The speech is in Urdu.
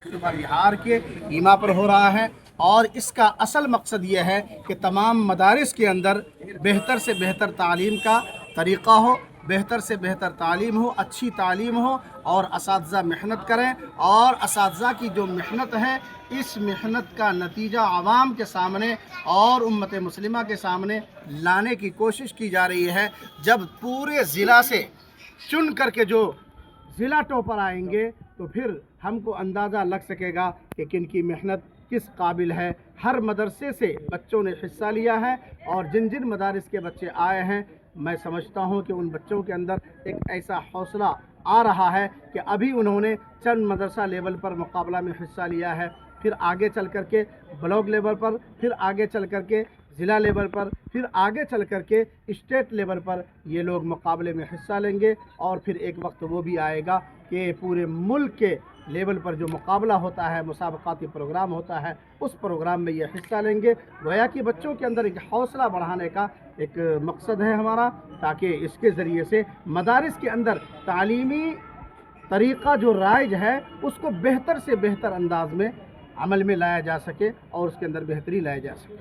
بہار کے ایما پر ہو رہا ہے، اور اس کا اصل مقصد یہ ہے کہ تمام مدارس کے اندر بہتر سے بہتر تعلیم کا طریقہ ہو، بہتر سے بہتر تعلیم ہو، اچھی تعلیم ہو، اور اساتذہ محنت کریں، اور اساتذہ کی جو محنت ہے اس محنت کا نتیجہ عوام کے سامنے اور امت مسلمہ کے سامنے لانے کی کوشش کی جا رہی ہے۔ جب پورے ضلع سے چن کر کے جو ضلع ٹاپر آئیں گے تو پھر ہم کو اندازہ لگ سکے گا کہ کن کی محنت کس قابل ہے۔ ہر مدرسے سے بچوں نے حصہ لیا ہے، اور جن جن مدارس کے بچے آئے ہیں میں سمجھتا ہوں کہ ان بچوں کے اندر ایک ایسا حوصلہ آ رہا ہے کہ ابھی انہوں نے چند مدرسہ لیول پر مقابلہ میں حصہ لیا ہے، پھر آگے چل کر کے بلاک لیول پر، پھر آگے چل کر کے ضلع لیول پر، پھر آگے چل کر کے اسٹیٹ لیول پر یہ لوگ مقابلے میں حصہ لیں گے، اور پھر ایک وقت وہ بھی آئے گا کہ پورے ملک کے لیول پر جو مقابلہ ہوتا ہے، مسابقاتی پروگرام ہوتا ہے، اس پروگرام میں یہ حصہ لیں گے۔ گویا کہ بچوں کے اندر ایک حوصلہ بڑھانے کا ایک مقصد ہے ہمارا، تاکہ اس کے ذریعے سے مدارس کے اندر تعلیمی طریقہ جو رائج ہے اس کو بہتر سے بہتر انداز میں عمل میں لایا جا سکے، اور اس کے اندر بہتری لایا جا سکے۔